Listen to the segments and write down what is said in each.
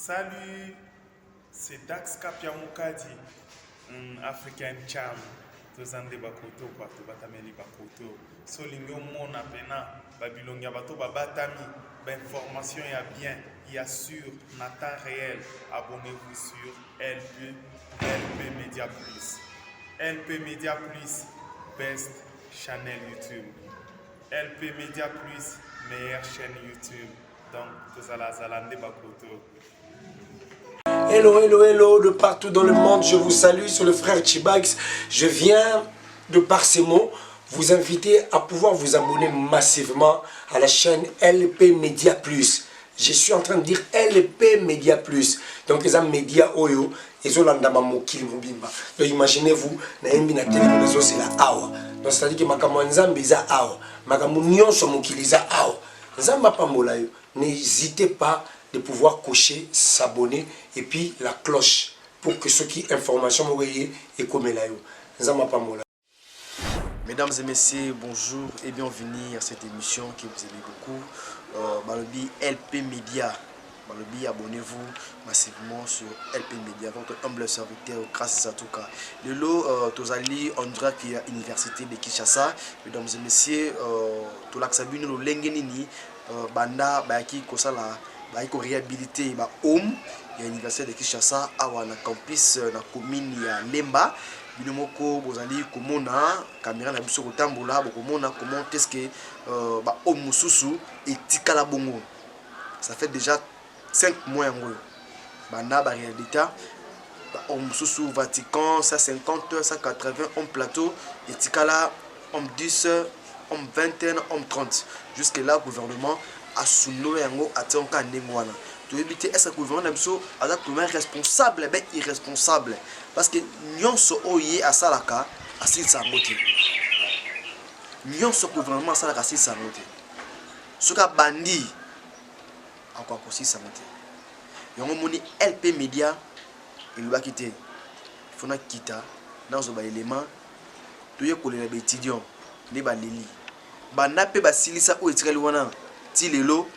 Salut, c'est Dax Kapiamukadi, un Africain charm. Tozande bakoto kwa to batameli bakoto. Solingo mona pena, Babylonga bato babatami. Information ya bien, y assure, na temps réel. Abonnez-vous sur LP Media Plus. LP Media Plus, best channel YouTube. LP Media Plus, meilleure chaîne YouTube. Donc, tozala zalande bakoto. Hello, hello, hello, de partout dans le monde, je vous salue, c'est le frère Chibax. Je viens, de par ces mots, vous inviter à pouvoir vous abonner massivement à la chaîne LP Media Plus. Je suis en train de dire LP Media Plus. Donc, les médias Oyo, ils ont l'andama mokil mobimba. Donc, imaginez-vous, na yembi na télévision, c'est la awa. Donc, c'est-à-dire que makamu nzambe za awa. Makamu nyonso mokili za awa. Nzamba pambola yo. N'hésitez pas de pouvoir cocher, s'abonner et puis la cloche pour que ceux qui information m'envoyer et comme là yo. Nzamba pambola. Mesdames et messieurs, bonjour et bienvenue à cette émission que vous aimez beaucoup. Balobi LP Media. Balobi, abonnez-vous massivement sur LP Media, votre humble serviteur, grâce à tout cas. Le lot, Tozali, on dirait qu'il y a l'université de Kinshasa. Mesdames et messieurs, Tolaksabuno, le Lengenini, Banda, Baki, Kosala, Baki, réhabilité, Home, il y a l'université de Kinshasa, Awa, na campus, na commune, il y a Lemba. Binomoko bozali komona caméra na biso kotambola bokomona comment est-ce que homme mususu etikala bongo. Ça fait déjà 5 mois yango. Banda ba réalité homme mususu Vatican 150 180 homme plateau etikala homme 10 homme 20 homme 30 jusque là gouvernement a souno yango atonka ndengwana. Tu éviter est-ce que le gouvernement est responsable, mais irresponsable. Parce que nous sommes à Salaka, à Silsangote. Nous sommes gouvernement à Salaka, à Silsangote. Ce qui est bandit, encore aussi Silsangote. Nous avons LP Media, il va quitter. Il faut quitter dans un élément. Tu es collé les étudiants, les balili. Banape basilisa ou etireli wana tilelo.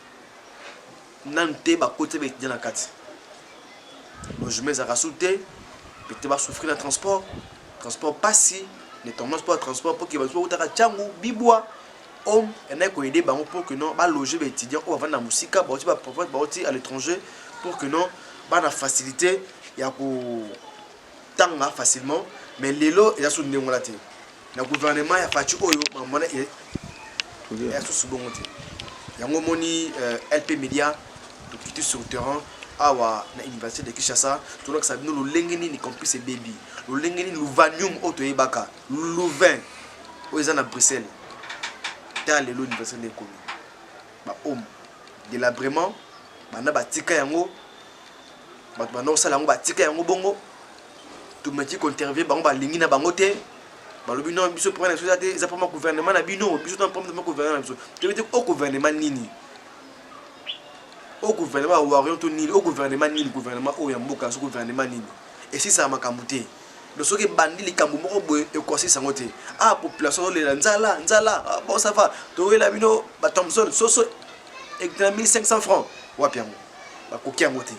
Nante ba côté ba étudiant na kati. Logement za rasuté, peut-être ba souffrir le transport passi, ne tombons pas transport pour que ba soit utaka changu bibwa. Homme en a ko aider bango pour que non ba loger ba étudiant ou vendre na musika ba oti à l'étranger pour que non ba na facilité ya ko tanga facilement mais lelo ya sou ndengona te. Na gouvernement ya fati oyo mamona ya sou bongo te. Yango moni LP Media tout sur le terrain à l'université de Kinshasa tout le monde nous l'engeni ni campus baby le l'engeni le vanium auto ebaka le vin aux à Bruxelles dans l'université de Komi ba homme de la vraiment bana batika yango ba no sala yango batika yango bongo tout métier qu'on intervient bango ba lingi na bango te ba lobi non biso prendre la société ça pas gouvernement na bino biso dans problème gouvernement biso tu veux dire au gouvernement nini au gouvernement ou orienté ni au gouvernement ni le gouvernement au yamboka ce gouvernement ni et si ça m'a camuté le soki bandi li kambo moko boye e ko si sangote ah population le nzala bon ça va to la bino ba Thomson soso et 1500 francs wapi yango ba koki yango te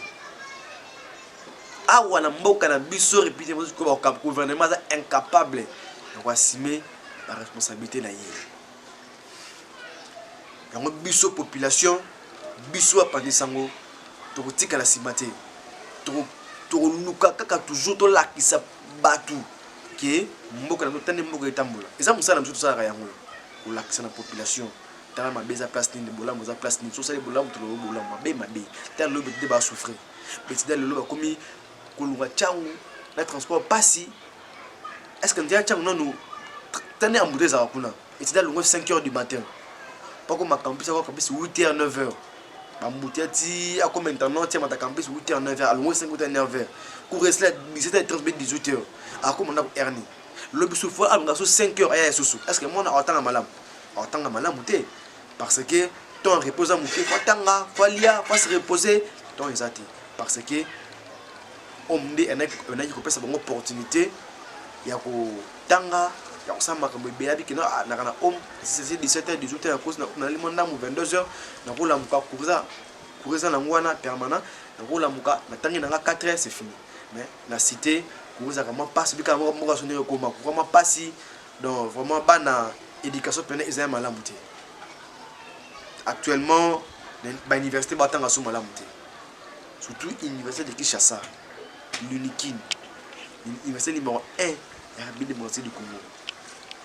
ah wana mboka na biso répéter ko ba gouvernement incapable de assumer la responsabilité na yé yango biso population biso apandi sango tokotika la simate toluka kaka toujours to lakisa batu ke mboka na tande mboka etambola eza musala mso tosala yango ko lakisa na population tala mabeza place ni bolambo za place ni so sala bolambo to bolambo mabe tala lobe de ba souffrir petit dans le lobe komi kolunga changu na transport passi est-ce que ndia changu non tane ambude za kuna et dans le 5h du matin pas comme ma campus 8h 9h Bamboutiati à combien de temps non tiens ma campus 8h 9h à loin 5h 9h cours reste 17h30 18h à comment on a erni le bisu fois à 5h et sous est-ce que moi on attend la malam muté parce que ton repose à muté faut tanga faut lia faut se reposer ton exact parce que on dit on a qui peut ça bonne opportunité ya ko tanga ya ko sama comme bébé qui na kana homme c'est 17h 18h à cause na le monde 22h na ko la muka kuza courir dans l'angwana permanent ngula muka na tangi nanga 4 heures c'est fini mais la cité courir vraiment passe bika mo sonner koma vraiment passe donc vraiment bana éducation pleine ils aiment malamu te actuellement ba université batanga so malamu te surtout l'université de Kinshasa l'unique université numéro 1 ya République démocratique du Congo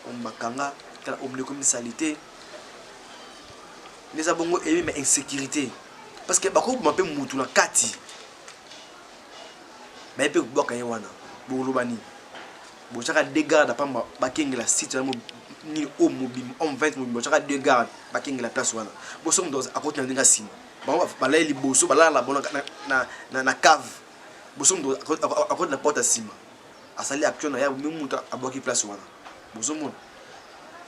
on makanga kala omne comme salité les abongo et mais insécurité parce que bako mpe mutu na kati mais pe boka yewana bolobani bo chaka deux gardes pa bakengela site ni au mobile on 20 mobile chaka deux gardes bakengela place wana bo som dans à côté ndinga sima ba la liboso ba la bona na cave bo som à côté na porte sima asali action na ya mutu aboki place wana bo som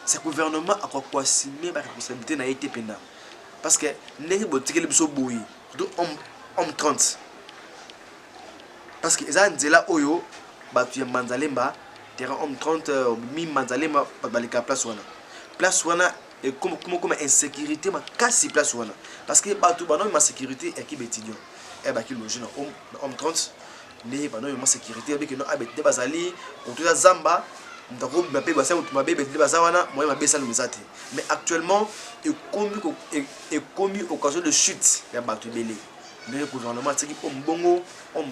ce gouvernement a quoi assumer ba responsabilité na été penda parce que ndenge botikeli biso boyi do homme 30 parce que eza nzela oyo batu ya Manzalemba terrain homme 30 mi Manzalemba balika place wana et comme insécurité ma kasi place wana parce que batu bano ma sécurité équipe étudiant et ba ki loger na homme 30 ne bano ma sécurité avec no abete bazali on zamba ndako mbape basa mutumabe bete bazawana moi mabesa lumizate mais actuellement et commis occasion de chute ya batu belé le gouvernement tiki ombongo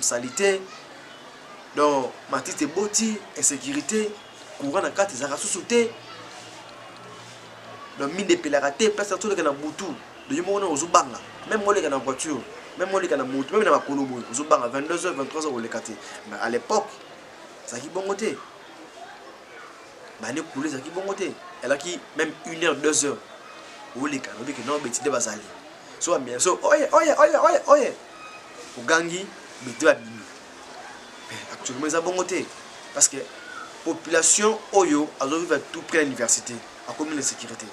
salité donc matite boti insécurité courant na carte za sous-souté donc mine de pelaraté place tout le kana butu de yimo na ozubanga même moi le kana voiture même moi le kana moto même na makolobo ozubanga 22h 23h au lekate mais à l'époque ça qui bongoté bane coulé ça qui bongoté elle a qui même 1h 2h au lekana bi que non betide bazali so bien so oye ugangi betide babimi actuellement ça bongoté parce que population oyo azo vivre tout près de l'université à commune de sécurité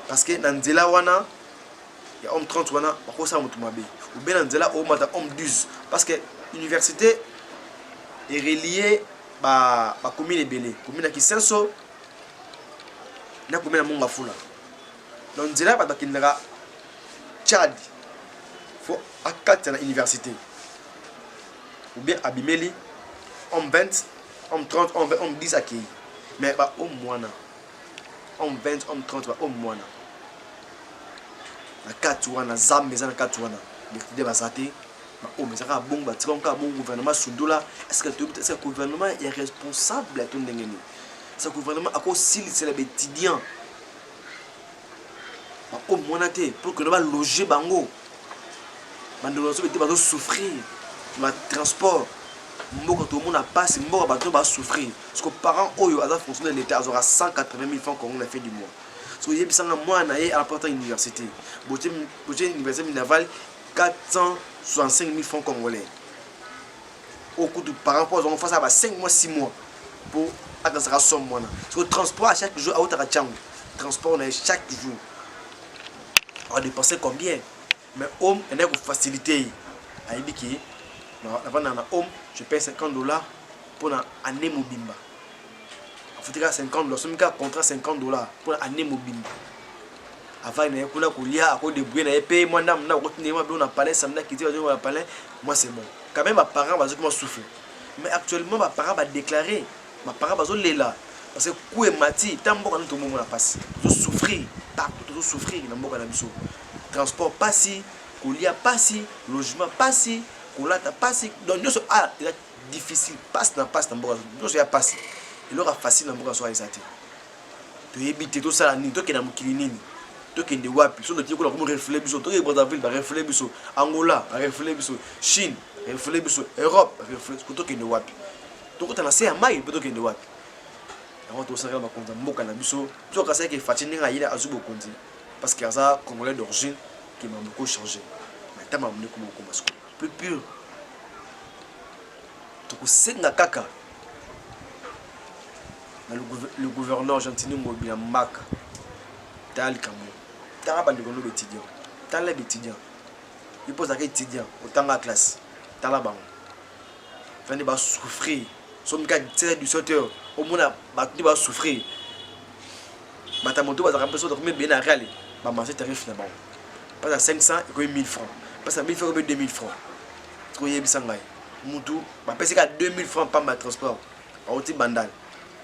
parce que dans nzela wana ya homme 30 wana bako sa mutu mabe ou bien dans nzela o mata homme 12 parce que l'université est reliée ba commune ebele commune ya Kisenso na commune ya Mongafula dans nzela ba kindaka Tchad faut akata na université ou bien abimeli homme 20 homme 30 homme 10 accueilli mais ba au moana homme 20 homme 30 ba au moana na katouana zam meza na katouana de basate ba o meza ka bon ba tikonka bon gouvernement sundola est-ce que le gouvernement est responsable à tout ndengeni ce gouvernement a aussi c'est les étudiants ba o moana te pour que ne va loger bango bandolo so bete ba souffrir le transport moko tout le monde a passé moko bato va souffrir parce que parents oyo à la fonction de l'état aura 180 000 francs qu'on a fait du mois parce que yebisanga moi na à la porte université boté université Minaval 465 000 francs congolais au coût de parents pour on face à 5 mois 6 mois pour à somme moi parce que transport à chaque jour à Otara Tchang transport on a chaque jour on dépenser combien mais homme on a facilité à ibiki avant dans la home je paye $50 pour l'année mobimba il faut dire $50 c'est un contrat $50 pour l'année mobimba avant il y a kula kulia à cause de bruit na paye moi na continuer moi on a parlé ça m'a quitté on a parlé moi c'est bon quand même mes parents va comment souffrir mais actuellement mes parents va déclarer mes parents va là parce que coup et mati tant bon quand tout le monde a passé tout souffrir tout souffrir na mboka na biso transport pas si kulia pas si logement pas si kolata passe donc nous ah difficile passe dans mboka nous ya passe il aura facile dans mboka so exacté to éviter tout ça ni to ke na mukili nini to ke ndi wapi so to ko comme reflet biso to ke Brazzaville ba reflet biso Angola ba reflet biso Chine reflet biso Europe reflet to ke ndi wapi to ko tana se ya mai to ke ndi wapi avant to ça ba konza mboka na biso to ka ça ke fatini nga yile azubo konzi parce que ça congolais d'origine qui m'a beaucoup changé maintenant m'a mené comme plus pur tokosenga kaka na le gouverneur Gentini Mobila Maka tal kamo tala bandeko no étudiant tala étudiant il pose à étudiant autant la classe tala bango fani ba souffrir somme ka 17h au mona ba ba souffrir bata moto ba za remplacer donc même bien à rale ba manger tarif na bango passe à 500 et comme 1000 francs. Passe à 1000 francs et 2000 francs. Trop yebisangay. Moutou, bah parce qu'à 2000 francs pas ma transport. À oti bandal.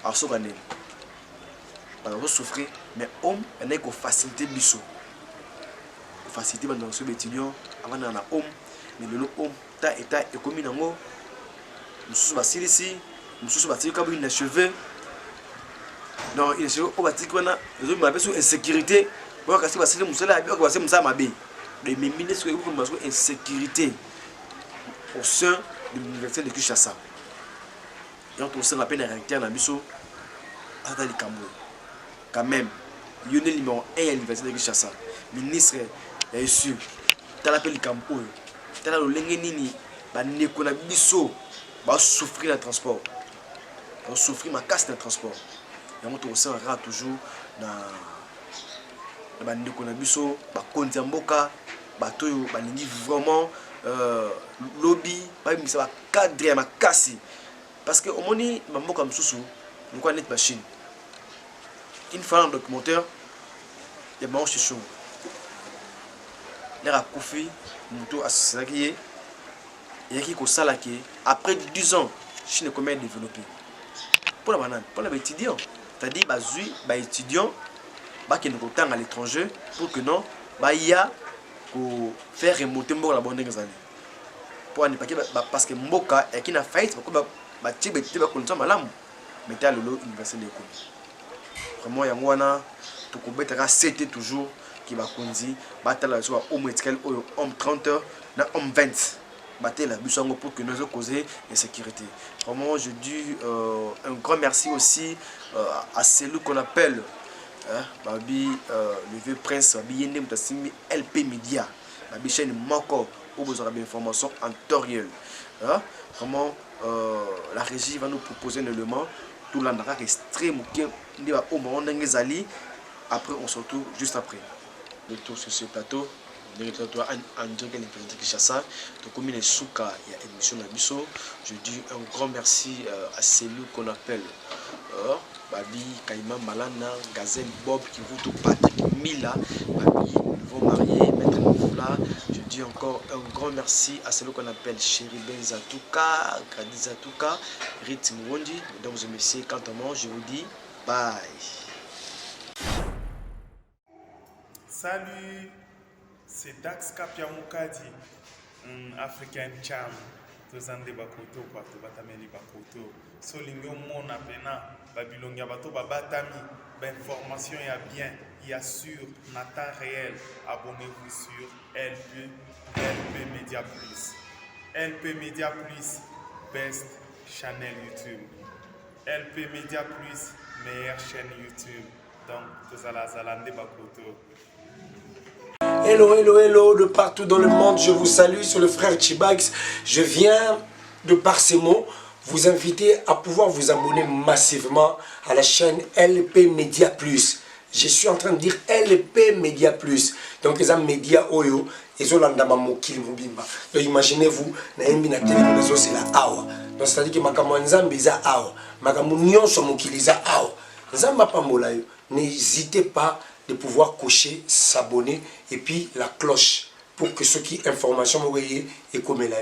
À sokanel. Bah on souffrir mais homme il y a que faciliter biso. Faciliter dans ce étudiant avant dans la homme mais le homme ta état et comme nango. Nous sommes assis ici, nous sommes assis comme une cheveux. Non, il est sur au bâti qu'on a, ils ont m'appelé sur insécurité. Moi quand c'est passé le musée là, puis on va passer musée ma bé. Les ministres qui ont besoin insécurité au sein de l'université de Kinshasa. Et on trouve la peine recteur dans biso à Tali Kambo. Quand même, il y a un numéro 1 à l'université de Kinshasa. Ministre est sûr. T'as l'appel Kambo. T'as le lengenini, ba nekona biso, ba souffrir dans le transport. Ba souffrir ma casse dans le transport. Et on trouve ça toujours dans ba nekona biso, ba kondiamboka, ba toyo ba lingi vraiment lobby, ba mi ça ba cadre ma casse. Parce que au moni mamboka msusu, nous connaît machine. Une fois un documentaire, il y a bon chez chaud. L'air à Kofi, Moutou Assaki, et qui a après 10 ans, Chine est comment développée. Pour la banane, pour les étudiants, c'est-à-dire les étudiants qui nous à l'étranger pour que non, il y a pour faire remonter la bonne année. Pour ne pas parce que Mboka est qui n'a failli, parce que tu vas connaître malam, mais tu as le lot université de l'école. Vraiment, il y a un tout combattre c'était toujours qui va conduire bataille soit homme étiquette homme 30 na homme 20 bataille la busango pour que nous causer insécurité. Vraiment je dis un grand merci aussi à celui qu'on appelle Babi le vieux prince Babi Yende Mutassimi LP Media Babi chaîne Mako où vous aurez des informations en temps réel. Vraiment la régie va nous proposer un élément tout l'andra extrême qui est au moment d'Angezali. Après on se retrouve juste après. Le tour sur ce plateau, en direct de Kinshasa, comme il est souka, il y a émission Nabiso. Je dis un grand merci à celui qu'on appelle Babi Kaima Malana, Gazelle Bob, qui vous tout Patrick Mila, Babi, nouveau marié, Maître Moufla. Je dis encore un grand merci à celui qu'on appelle Chéri Benzatouka, Gradizatouka, Rit Mourondi. Mesdames et messieurs, quant à moi, je vous dis bye. Salut, c'est Dax Kapiamukadi, African Charm. Tozande bakoto kwa to batameli bakoto. Solingo mona pena babilongia bato babatami. Information ya bien, y assure na temps réel. Abonnez-vous sur LP Media Plus. LP Media Plus, best channel YouTube. LP Media Plus, meilleure chaîne YouTube. Donc, tozala zalande bakoto. Hello, hello, hello, de partout dans le monde, je vous salue, c'est le frère Chibax. Je viens, de par ces mots, vous inviter à pouvoir vous abonner massivement à la chaîne LP Media Plus. Je suis en train de dire LP Media Plus. Donc, les médias Oyo, ils ont l'andama mokil mobimba. Donc, imaginez-vous, naimbi na télévision, c'est la awa. Donc, c'est-à-dire que makamu nzambe za awa. Makamu nyonso mokili za awa. Nzamba pambola yo. N'hésitez pas de pouvoir cocher, s'abonner et puis la cloche pour que ceux qui information vous voyez et comme là.